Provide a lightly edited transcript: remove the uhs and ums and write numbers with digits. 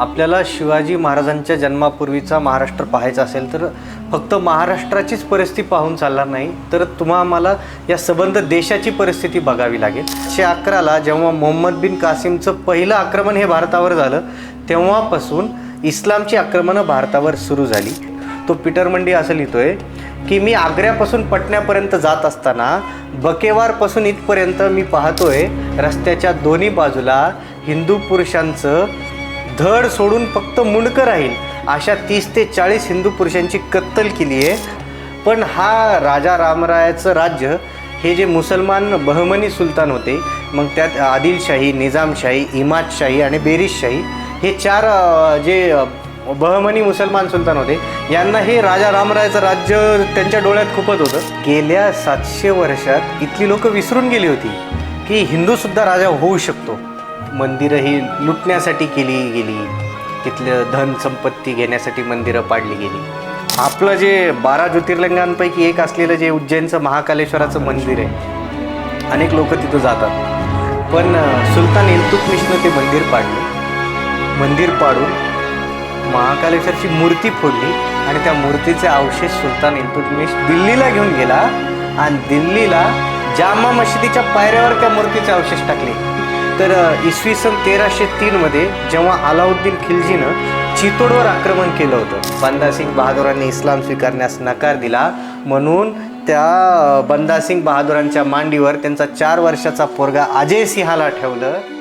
आपल्याला शिवाजी महाराजांच्या जन्मापूर्वीचा महाराष्ट्र पाहायचा असेल तर फक्त महाराष्ट्राचीच परिस्थिती पाहून चालणार नाही, तर मला या संबंध देशाची परिस्थिती बघावी लागेल. 1911ला जेव्हा मोहम्मद बिन कासिमचं पहिलं आक्रमण हे भारतावर झालं, तेव्हापासून इस्लामची आक्रमणं भारतावर सुरू झाली. तो पीटर मंडी असं लिहितोय की मी आग्र्यापासून पटण्यापर्यंत जात असताना बकेवारपासून इथपर्यंत मी पाहतोय रस्त्याच्या दोन्ही बाजूला हिंदू पुरुषांचं धड सोडून फक्त मुंडकं राहील अशा 30 ते 40 हिंदू पुरुषांची कत्तल केली आहे. पण हा राजा रामरायाचं राज्य हे जे मुसलमान बहमनी सुलतान होते, मग त्यात आदिलशाही, निजामशाही, इमादशाही आणि बेरीजशाही हे 4 जे बहमनी मुसलमान सुलतान होते, यांना हे राजा रामरायाचं राज्य त्यांच्या डोळ्यात खूपच होतं. गेल्या 700 वर्षात इथली लोक विसरून गेली होती की हिंदूसुद्धा राजा होऊ शकतो. मंदिरं ही लुटण्यासाठी केली गेली, तिथलं धन संपत्ती घेण्यासाठी मंदिरं पाडली गेली. आपलं जे 12 ज्योतिर्लिंगांपैकी एक असलेलं जे उज्जैनचं महाकालेश्वराचं मंदिर आहे, अनेक लोक तिथं जातात. पण सुलतान इल्तुतमिशनं ते मंदिर पाडलं. मंदिर पाडून महाकालेश्वरची मूर्ती फोडली आणि त्या मूर्तीचे अवशेष सुलतान इल्तुतमिश दिल्लीला घेऊन गेला आणि दिल्लीला जामा मशिदीच्या पायऱ्यावर त्या मूर्तीचे अवशेष टाकले. तर इसवी सन 1303 जेव्हा अलाउद्दीन खिलजीनं चितोडवर आक्रमण केलं होतं, बंदासिंग बहादुरांनी इस्लाम स्वीकारण्यास नकार दिला, म्हणून त्या बंदासिंग बहादुरांच्या मांडीवर त्यांचा 4 वर्षाचा पोरगा अजय सिंहाला ठेवलं.